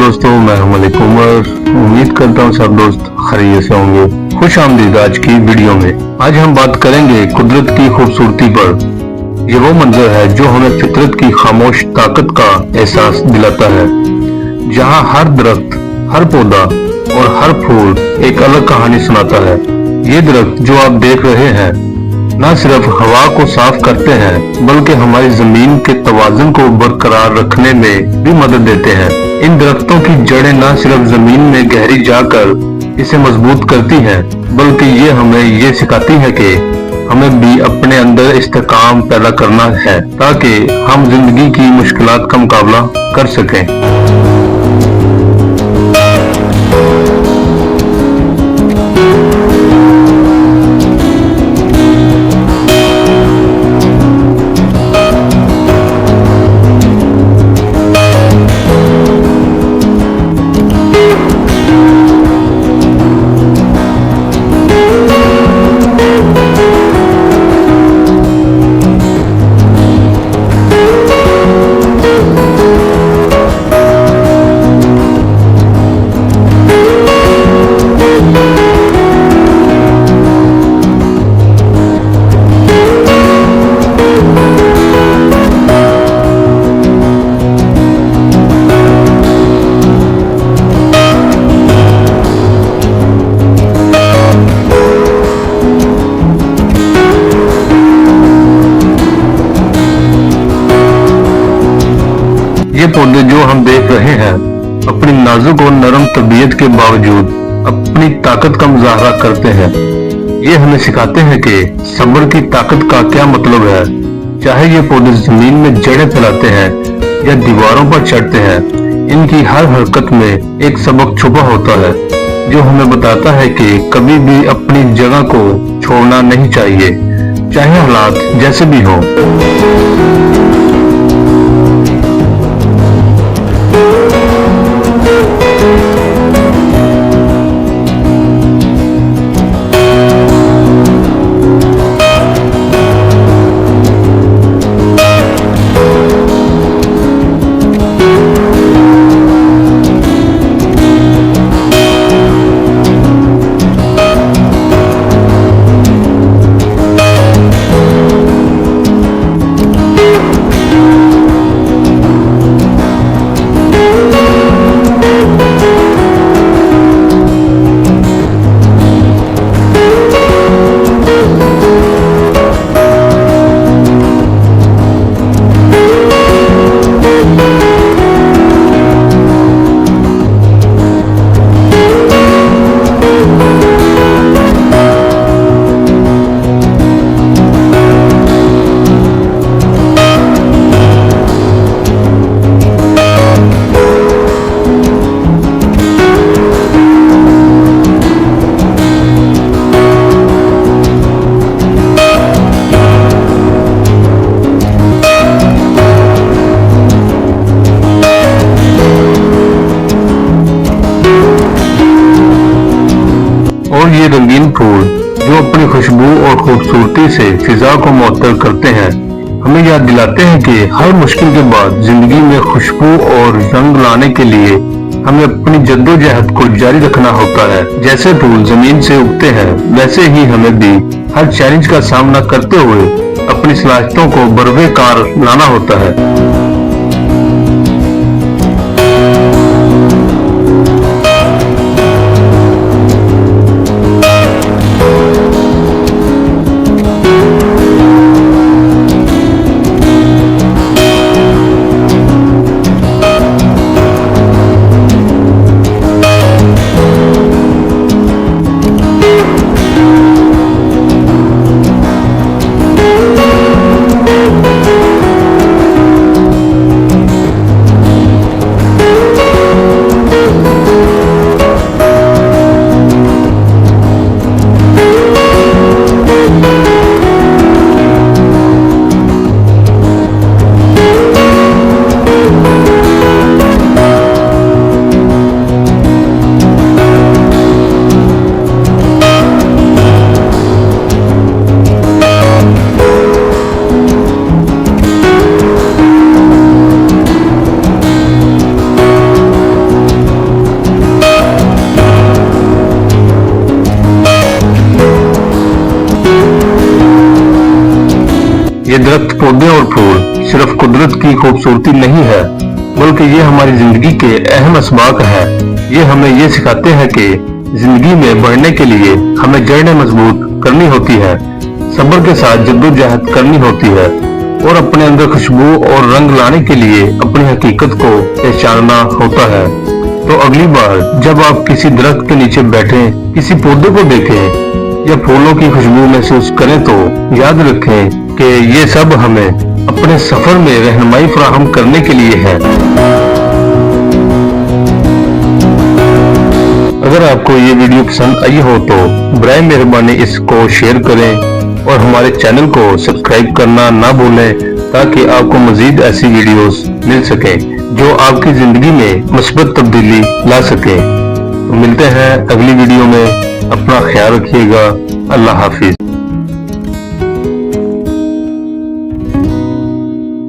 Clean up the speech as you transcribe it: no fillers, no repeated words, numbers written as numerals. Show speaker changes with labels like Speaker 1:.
Speaker 1: दोस्तों, मैं हूं मलिक उमर। उम्मीद करता हूं सब दोस्त खैरियत से होंगे। खुश आमदीद आज की वीडियो में। आज हम बात करेंगे कुदरत की खूबसूरती पर। ये वो मंजर है जो हमें फितरत की खामोश ताकत का एहसास दिलाता है, जहां हर दरख्त, हर पौधा और हर फूल एक अलग कहानी सुनाता है। ये दरख्त जो आप देख रहे हैं न सिर्फ हवा को साफ करते हैं बल्कि हमारी जमीन के तवाज़ुन को बरकरार रखने में भी मदद देते हैं। इन दरख्तों की जड़ें न सिर्फ जमीन में गहरी जाकर इसे मजबूत करती हैं बल्कि ये हमें ये सिखाती है कि हमें भी अपने अंदर इस्तेकाम पैदा करना है ताकि हम जिंदगी की मुश्किलात का मुकाबला कर सकें। ये पौधे जो हम देख रहे हैं अपनी नाजुक और नरम तबीयत के बावजूद अपनी ताकत का मुजाहरा करते हैं। ये हमें सिखाते हैं कि सब्र की ताकत का क्या मतलब है। चाहे ये पौधे जमीन में जड़ें फैलाते हैं या दीवारों पर चढ़ते हैं, इनकी हर हरकत में एक सबक छुपा होता है जो हमें बताता है कि कभी भी अपनी जगह को छोड़ना नहीं चाहिए, चाहे हालात जैसे भी हों। और ये रंगीन फूल जो अपनी खुशबू और खूबसूरती से फिजा को मुअत्तर करते हैं, हमें याद दिलाते हैं कि हर मुश्किल के बाद जिंदगी में खुशबू और रंग लाने के लिए हमें अपनी जद्दोजहद को जारी रखना होता है। जैसे फूल जमीन से उगते हैं वैसे ही हमें भी हर चैलेंज का सामना करते हुए अपनी सलाहियतों को बरवे कार लाना होता है। ये दरख्त, पौधे और फूल सिर्फ कुदरत की खूबसूरती नहीं है, बल्कि ये हमारी जिंदगी के अहम असबाक है। ये हमें ये सिखाते हैं कि जिंदगी में बढ़ने के लिए हमें जड़ें मजबूत करनी होती है, सब्र के साथ जद्दोजहद करनी होती है और अपने अंदर खुशबू और रंग लाने के लिए अपनी हकीकत को पहचानना होता है। तो अगली बार जब आप किसी दरख्त के नीचे बैठें, किसी पौधे को देखें या फूलों की खुशबू महसूस करें तो याद रखें कि ये सब हमें अपने सफर में रहनुमाई फराहम करने के लिए है। अगर आपको ये वीडियो पसंद आई हो तो बराए मेहरबानी इसको शेयर करें और हमारे चैनल को सब्सक्राइब करना ना भूलें, ताकि आपको मजीद ऐसी वीडियोस मिल सके जो आपकी जिंदगी में मुस्बत तब्दीली ला सके। तो मिलते हैं अगली वीडियो में। अपना ख्याल रखिएगा। अल्लाह हाफिज।